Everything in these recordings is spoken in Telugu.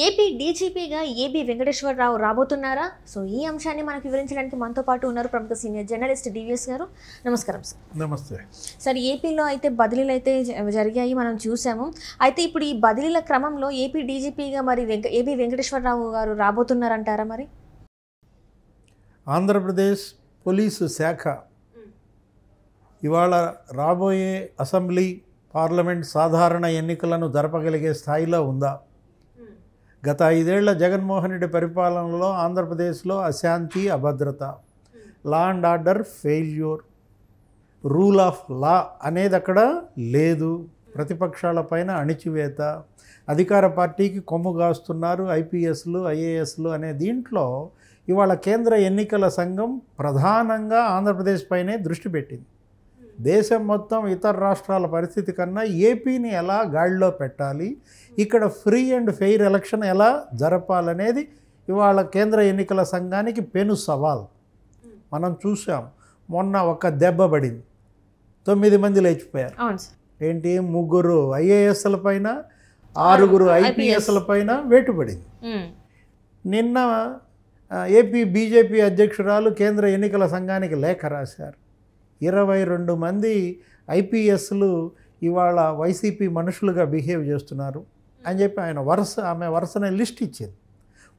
ఏపీ డీజీపీగా ఏబీ వెంకటేశ్వరరావు రాబోతున్నారా? సో ఈ అంశాన్ని మనకు వివరించడానికి మనతో పాటు ఉన్నారు ప్రముఖ సీనియర్ జర్నలిస్ట్ డివిఎస్ గారు. నమస్కారం సార్. నమస్తే సార్, ఏపీలో అయితే బదిలీలు అయితే జరిగాయి, మనం చూసాము. అయితే ఇప్పుడు ఈ బదిలీల క్రమంలో ఏపీ డీజీపీగా మరి ఏబీ వెంకటేశ్వరరావు గారు రాబోతున్నారంటారా? మరి ఆంధ్రప్రదేశ్ పోలీసు శాఖ ఇవాళ రాబోయే అసెంబ్లీ పార్లమెంట్ సాధారణ ఎన్నికలను జరపగలిగే స్థాయిలో ఉందా? గత 5 ఏళ్ల జగన్మోహన్ రెడ్డి పరిపాలనలో ఆంధ్రప్రదేశ్లో అశాంతి, అభద్రత, law and order failure, rule of law అనేది అక్కడ లేదు. ప్రతిపక్షాలపైన అణిచివేత, అధికార పార్టీకి కొమ్ము కాస్తున్నారు ఐపీఎస్లు, ఐఏఎస్లు అనే దీంట్లో ఇవాళ కేంద్ర ఎన్నికల సంఘం ప్రధానంగా ఆంధ్రప్రదేశ్ పైనే దృష్టి పెట్టింది. దేశం మొత్తం ఇతర రాష్ట్రాల పరిస్థితి కన్నా ఏపీని ఎలా గాడిలో పెట్టాలి, ఇక్కడ ఫ్రీ అండ్ ఫెయిర్ ఎలక్షన్ ఎలా జరపాలనేది ఇవాళ కేంద్ర ఎన్నికల సంఘానికి పెను సవాల్. మనం చూసాం, మొన్న ఒక దెబ్బ పడింది, 9 మంది లేచిపోయారు. ఏంటి, 3 ఐఏఎస్ల పైన 6 ఐపీఎస్ల పైన వేటు పడింది. నిన్న ఏపీ బీజేపీ అధ్యక్షురాలు కేంద్ర ఎన్నికల సంఘానికి లేఖ రాశారు. 22 మంది ఐపీఎస్లు ఇవాళ వైసీపీ మనుషులుగా బిహేవ్ చేస్తున్నారు అని చెప్పి ఆమె వరుసనే లిస్ట్ ఇచ్చింది,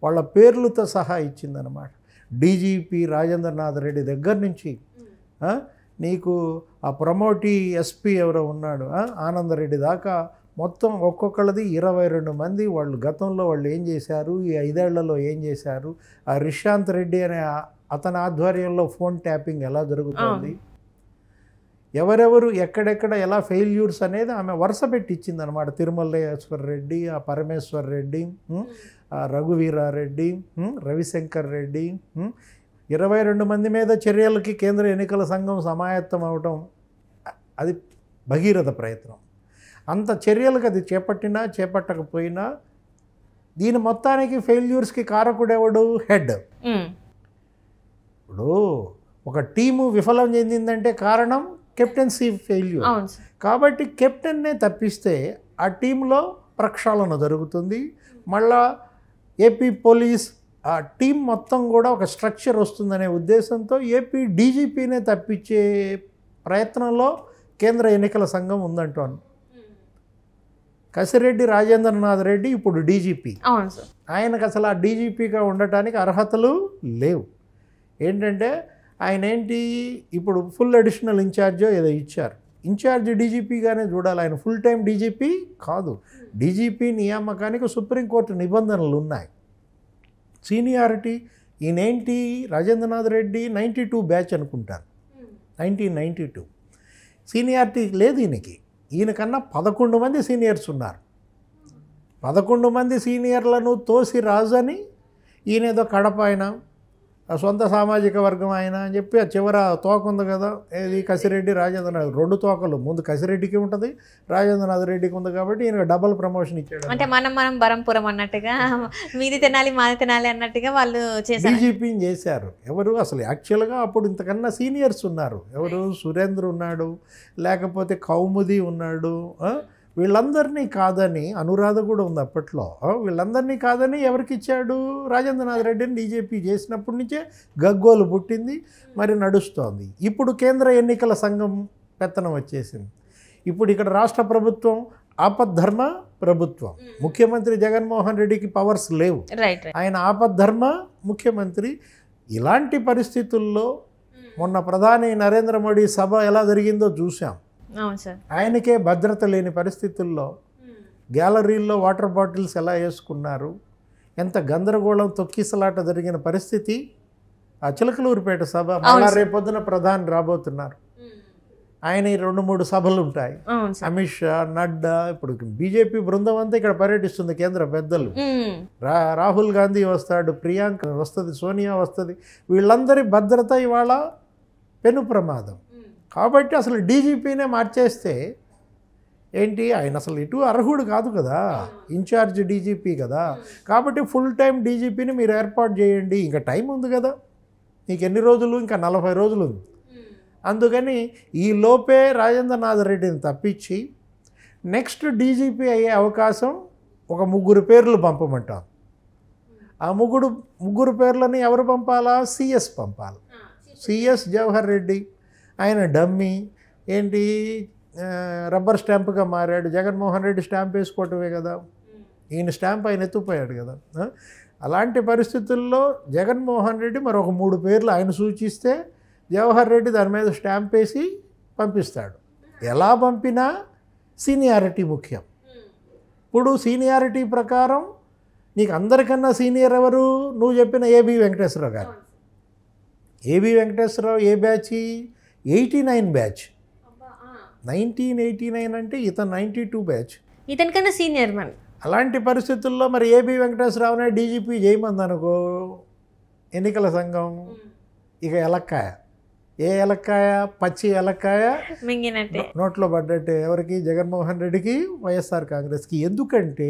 వాళ్ళ పేర్లతో సహా ఇచ్చిందనమాట. డీజీపీ రాజేంద్రనాథ్ రెడ్డి దగ్గర నుంచి నీకు ఆ ప్రమోటీ ఎస్పీ ఎవరో ఉన్నాడు ఆనందరెడ్డి దాకా మొత్తం ఒక్కొక్కళ్ళది 22 మంది. వాళ్ళు గతంలో వాళ్ళు ఏం చేశారు, ఈ 5 ఏళ్లలో ఏం చేశారు, ఆ రిషాంత్ రెడ్డి అనే అతని ఆధ్వర్యంలో ఫోన్ ట్యాపింగ్ ఎలా జరుగుతుంది, ఎవరెవరు ఎక్కడెక్కడ ఎలా ఫెయిల్యూర్స్ అనేది ఆమె వరుస పెట్టి ఇచ్చిందనమాట. తిరుమలేశ్వర్ రెడ్డి, ఆ పరమేశ్వర్ రెడ్డి, రఘువీరారెడ్డి, రవిశంకర్ రెడ్డి, 22 మంది మీద చర్యలకి కేంద్ర ఎన్నికల సంఘం సమాయత్తం అవటం అది భగీరథ ప్రయత్నం. అంత చర్యలకు అది చేపట్టినా చేపట్టకపోయినా దీని మొత్తానికి ఫెయిల్యూర్స్కి కారకుడెవడు? హెడ్. ఇప్పుడు ఒక టీము విఫలం చెందిందంటే కారణం కెప్టెన్సీ ఫెయిల్యూర్. కాబట్టి కెప్టెన్నే తప్పిస్తే ఆ టీంలో ప్రక్షాళన జరుగుతుంది. మళ్ళా ఏపీ పోలీస్ ఆ టీం మొత్తం కూడా ఒక స్ట్రక్చర్ వస్తుందనే ఉద్దేశంతో ఏపీ డీజీపీనే తప్పించే ప్రయత్నంలో కేంద్ర ఎన్నికల సంఘం ఉందంటాను. కసిరెడ్డి రాజేంద్రనాథ్ రెడ్డి ఇప్పుడు డీజీపీ. ఆయనకు అసలు ఆ డీజీపీగా ఉండటానికి అర్హతలు లేవు. ఏంటంటే ఆయన ఏంటి, ఇప్పుడు ఫుల్ అడిషనల్ ఇన్ఛార్జో ఏదో ఇచ్చారు, ఇన్ఛార్జ్ డీజీపీగానే చూడాలి, ఆయన ఫుల్ టైం డీజీపీ కాదు. డీజీపీ నియామకానికి సుప్రీంకోర్టు నిబంధనలు ఉన్నాయి. సీనియారిటీ ఈయనేంటి, రాజేంద్రనాథ్ రెడ్డి 92 బ్యాచ్ అనుకుంటాను, 1992. సీనియారిటీ లేదు ఈయనకి. ఈయనకన్నా 11 మంది సీనియర్స్ ఉన్నారు. 11 మంది సీనియర్లను తోసి రాజని ఈయనేదో కడప ఆయన, సొంత సామాజిక వర్గం ఆయన అని చెప్పి ఆ చివర తోక ఉంది కదా, ఏది కసిరెడ్డి రాజేంద్రనాథ్, 2 తోకలు, ముందు కసిరెడ్డికి ఉంటుంది, రాజేంద్రనాథ్ రెడ్డికి ఉంది. కాబట్టి ఈయన డబల్ ప్రమోషన్ ఇచ్చాడు. అంటే మనం బరంపురం అన్నట్టుగా, మీది తినాలి మాది తినాలి అన్నట్టుగా వాళ్ళు చేశారు, బీజేపీని చేశారు. ఎవరు అసలు యాక్చువల్గా అప్పుడు ఇంతకన్నా సీనియర్స్ ఉన్నారు. ఎవరు, సురేంద్ర ఉన్నాడు, లేకపోతే కౌముది ఉన్నాడు. వీళ్ళందరినీ కాదని, అనురాధ కూడా ఉంది అప్పట్లో, వీళ్ళందరినీ కాదని ఎవరికి ఇచ్చాడు? రాజేంద్రనాథ్ రెడ్డిని డీజీపీ చేసినప్పటి నుంచే గగ్గోలు పుట్టింది, మరి నడుస్తోంది. ఇప్పుడు కేంద్ర ఎన్నికల సంఘం పెత్తనం వచ్చేసింది. ఇప్పుడు ఇక్కడ రాష్ట్ర ప్రభుత్వం ఆపద్ధర్మ ప్రభుత్వం. ముఖ్యమంత్రి జగన్మోహన్ రెడ్డికి పవర్స్ లేవు, ఆయన ఆపద్ధర్మ ముఖ్యమంత్రి. ఇలాంటి పరిస్థితుల్లో మొన్న ప్రధాని నరేంద్ర మోడీ సభ ఎలా జరిగిందో చూసాం. ఆయనకే భద్రత లేని పరిస్థితుల్లో గ్యాలరీల్లో వాటర్ బాటిల్స్ ఎలా వేసుకున్నారు, ఎంత గందరగోళం, తొక్కిసలాట జరిగిన పరిస్థితి. ఆ చిలకలూరిపేట సభ, మళ్ళా రేపొద్దున ప్రధాని రాబోతున్నారు, ఆయన 2-3 సభలు ఉంటాయి. అమిత్ షా, నడ్డా, ఇప్పుడు బీజేపీ బృందం అంతా ఇక్కడ పర్యటిస్తుంది, కేంద్ర పెద్దలు. రాహుల్ గాంధీ వస్తాడు, ప్రియాంక వస్తుంది, సోనియా వస్తుంది. వీళ్ళందరి భద్రత ఇవాళ పెను ప్రమాదం. కాబట్టి అసలు డీజీపీనే మార్చేస్తే ఏంటి, ఆయన అసలు ఇటు అర్హుడు కాదు కదా, ఇన్ఛార్జ్ డీజీపీ కదా. కాబట్టి ఫుల్ టైం డీజీపీని మీరు ఏర్పాటు చేయండి, ఇంకా టైం ఉంది కదా, నీకు ఎన్ని రోజులు, ఇంకా 40 రోజులు ఉంది. అందుకని ఈ లోపే రాజేంద్రనాథ్ రెడ్డిని తప్పించి నెక్స్ట్ డీజీపీ అయ్యే అవకాశం ఒక 3 పేర్లు పంపమంటాం. ఆ ముగ్గురు పేర్లని ఎవరు పంపాలా? సిఎస్ పంపాలి. సిఎస్ జవహర్ రెడ్డి, ఆయన డమ్మీ ఏంటి రబ్బర్ స్టాంప్గా మారాడు. జగన్మోహన్ రెడ్డి స్టాంప్ వేసుకోవటమే కదా, ఈయన స్టాంప్ ఆయన ఎత్తుపోయాడు కదా. అలాంటి పరిస్థితుల్లో జగన్మోహన్ రెడ్డి మరొక 3 పేర్లు ఆయన సూచిస్తే జవహర్ రెడ్డి దాని మీద స్టాంప్ వేసి పంపిస్తాడు. ఎలా పంపినా సీనియారిటీ ముఖ్యం. ఇప్పుడు సీనియారిటీ ప్రకారం నీకు అందరికన్నా సీనియర్ ఎవరు? నువ్వు చెప్పిన ఏబి వెంకటేశ్వరరావు గారు. ఏబి వెంకటేశ్వరరావు ఏ బ్యాచ్? 89 బ్యాచ్. 1989 అంటే ఇతను 92 బ్యాచ్. ఇతనికన్నా సీనియర్ మన. అలాంటి పరిస్థితుల్లో మరి ఏబి వెంకటేశ్వరరావునే డీజీపీ చేయమంది అనుకో ఎన్నికల సంఘం, ఇక ఎలక్కాయ. ఏ ఎలక్కాయ? పచ్చి ఎలక్కాయ మింగినట్టే, నోట్లో పడ్డట్టే. ఎవరికి? జగన్మోహన్ రెడ్డికి, వైఎస్ఆర్ కాంగ్రెస్కి. ఎందుకంటే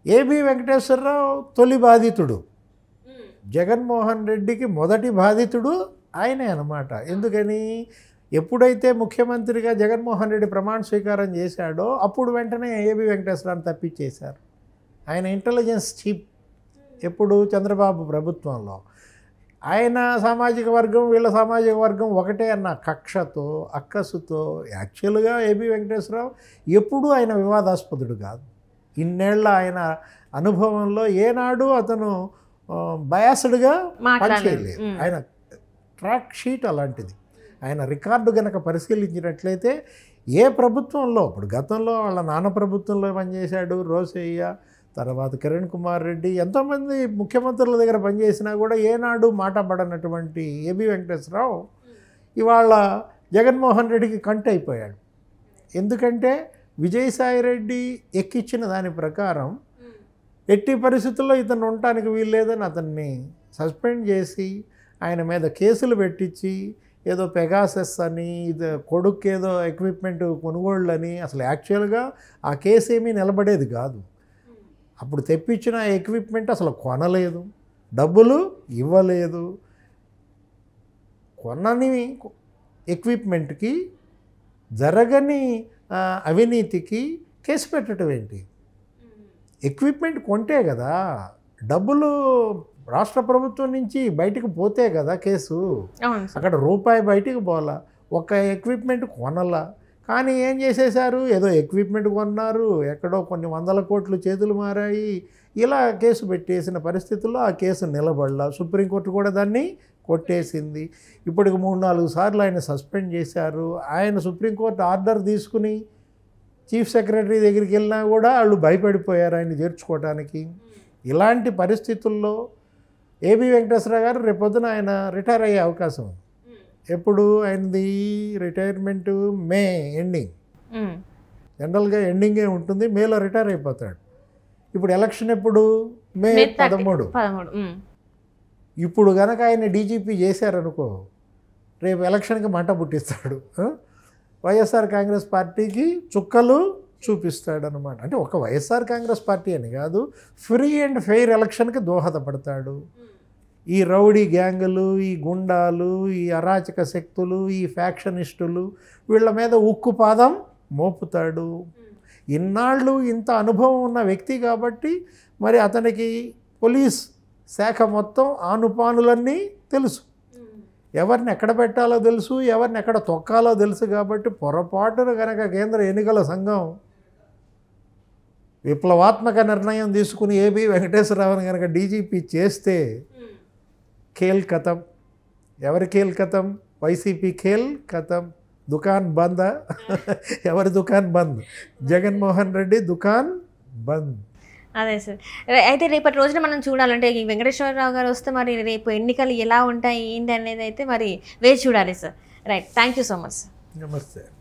ఏబి వెంకటేశ్వరరావు తొలి బాధితుడు, జగన్మోహన్ రెడ్డికి మొదటి బాధితుడు ఆయనే అన్నమాట. ఎందుకని? ఎప్పుడైతే ముఖ్యమంత్రిగా జగన్మోహన్ రెడ్డి ప్రమాణ స్వీకారం చేశాడో అప్పుడు వెంటనే ఏబి వెంకటేశ్వరరావుని తప్పించేశారు. ఆయన ఇంటెలిజెన్స్ చీఫ్ ఎప్పుడు? చంద్రబాబు ప్రభుత్వంలో. ఆయన సామాజిక వర్గం వీళ్ళ సామాజిక వర్గం ఒకటే అన్న కక్షతో అక్కసుతో యాక్చువల్గా ఏబి వెంకటేశ్వరరావు ఎప్పుడూ ఆయన వివాదాస్పదుడు కాదు. ఇన్నేళ్ల ఆయన అనుభవంలో ఏనాడు అతను బయాస్డ్గా పనిచేయలేదు. ఆయన ట్రాక్ షీట్ అలాంటిది. ఆయన రికార్డు గనక పరిశీలించినట్లయితే ఏ ప్రభుత్వంలో, ఇప్పుడు గతంలో వాళ్ళ నాన్న ప్రభుత్వంలో పనిచేశాడు రోసయ్య, తర్వాత కిరణ్ కుమార్ రెడ్డి, ఎంతోమంది ముఖ్యమంత్రుల దగ్గర పనిచేసినా కూడా ఏనాడు మాట పడనటువంటి ఏబి వెంకటేశ్వరరావు ఇవాళ జగన్మోహన్ రెడ్డికి కంట అయిపోయాడు. ఎందుకంటే విజయసాయిరెడ్డి ఎక్కించిన దాని ప్రకారం ఎట్టి పరిస్థితుల్లో ఇతను ఉండటానికి వీల్లేదని అతన్ని సస్పెండ్ చేసి ఆయన మీద కేసులు పెట్టించి ఏదో పెగాసెస్ అని ఇది కొడుకు ఏదో ఎక్విప్మెంట్ కొనుగోళ్ళని, అసలు యాక్చువల్గా ఆ కేసు ఏమీ నిలబడేది కాదు. అప్పుడు తెప్పించిన ఎక్విప్మెంట్ అసలు కొనలేదు, డబ్బులు ఇవ్వలేదు. కొనని ఎక్విప్మెంట్కి జరగని అవినీతికి కేసు పెట్టడం ఏంటి? ఎక్విప్మెంట్ కొంటే కదా, డబ్బులు రాష్ట్ర ప్రభుత్వం నుంచి బయటకు పోతే కదా కేసు. అక్కడ రూపాయి బయటికి పోలా, ఒక ఎక్విప్మెంట్ కొనలా. కానీ ఏం చేసేశారు? ఏదో ఎక్విప్మెంట్ కొన్నారు, ఎక్కడో కొన్ని 100 కోట్లు చేతులు మారాయి. ఇలా కేసు పెట్టేసిన పరిస్థితుల్లో ఆ కేసు నిలబడలా. సుప్రీంకోర్టు కూడా దాన్ని కొట్టేసింది. ఇప్పటికి 3-4 సార్లు ఆయన సస్పెండ్ చేశారు. ఆయన సుప్రీంకోర్టు ఆర్డర్ తీసుకుని చీఫ్ సెక్రటరీ దగ్గరికి వెళ్ళినా కూడా వాళ్ళు భయపడిపోయారు ఆయన చేర్చుకోవడానికి. ఇలాంటి పరిస్థితుల్లో ఏబి వెంకటేశ్వరరావు గారు రేపొద్దున ఆయన రిటైర్ అయ్యే అవకాశం ఉంది. ఎప్పుడు ఆయనది రిటైర్మెంట్? May ending. జనరల్గా ఎండింగే ఉంటుంది, మేలో రిటైర్ అయిపోతాడు. ఇప్పుడు ఎలక్షన్ ఎప్పుడు? మే 13. ఇప్పుడు కనుక ఆయన డీజీపీ చేశారనుకో రేపు ఎలక్షన్కి మంట పుట్టిస్తాడు. వైఎస్ఆర్ కాంగ్రెస్ పార్టీకి చుక్కలు చూపిస్తాడనమాట. అంటే ఒక వైఎస్ఆర్ కాంగ్రెస్ పార్టీ అని కాదు, ఫ్రీ అండ్ ఫెయిర్ ఎలక్షన్కి దోహదపడతాడు. ఈ రౌడీ గ్యాంగులు, ఈ గుండాలు, ఈ అరాచక శక్తులు, ఈ ఫ్యాక్షనిస్టులు వీళ్ళ మీద ఉక్కు పాదం మోపుతాడు. ఇన్నాళ్ళు ఇంత అనుభవం ఉన్న వ్యక్తి కాబట్టి మరి అతనికి పోలీస్ శాఖ మొత్తం ఆనుపానులన్నీ తెలుసు, ఎవరిని ఎక్కడ పెట్టాలో తెలుసు, ఎవరిని ఎక్కడ తొక్కాలో తెలుసు. కాబట్టి పొరపాటున కనుక కేంద్ర ఎన్నికల సంఘం విప్లవాత్మక నిర్ణయం తీసుకుని ఏబి వెంకటేశ్వరరావుని కనుక డీజీపీ చేస్తే ఖేల్ ఖతం. ఎవరి ఖేల్ ఖతం? వైసీపీ ఖేల్ ఖతం. దుకాన్ బంద్. ఎవరి దుకాన్ బంద్? జగన్మోహన్ రెడ్డి దుకాన్ బంద్. అదే సార్. అయితే రేపటి రోజున మనం చూడాలంటే ఈ వెంకటేశ్వరరావు గారు వస్తే మరి రేపు ఎన్నికలు ఎలా ఉంటాయి ఏంటి అనేది అయితే మరి వేచి చూడాలి sir. Right, thank you so much sir. నమస్తే.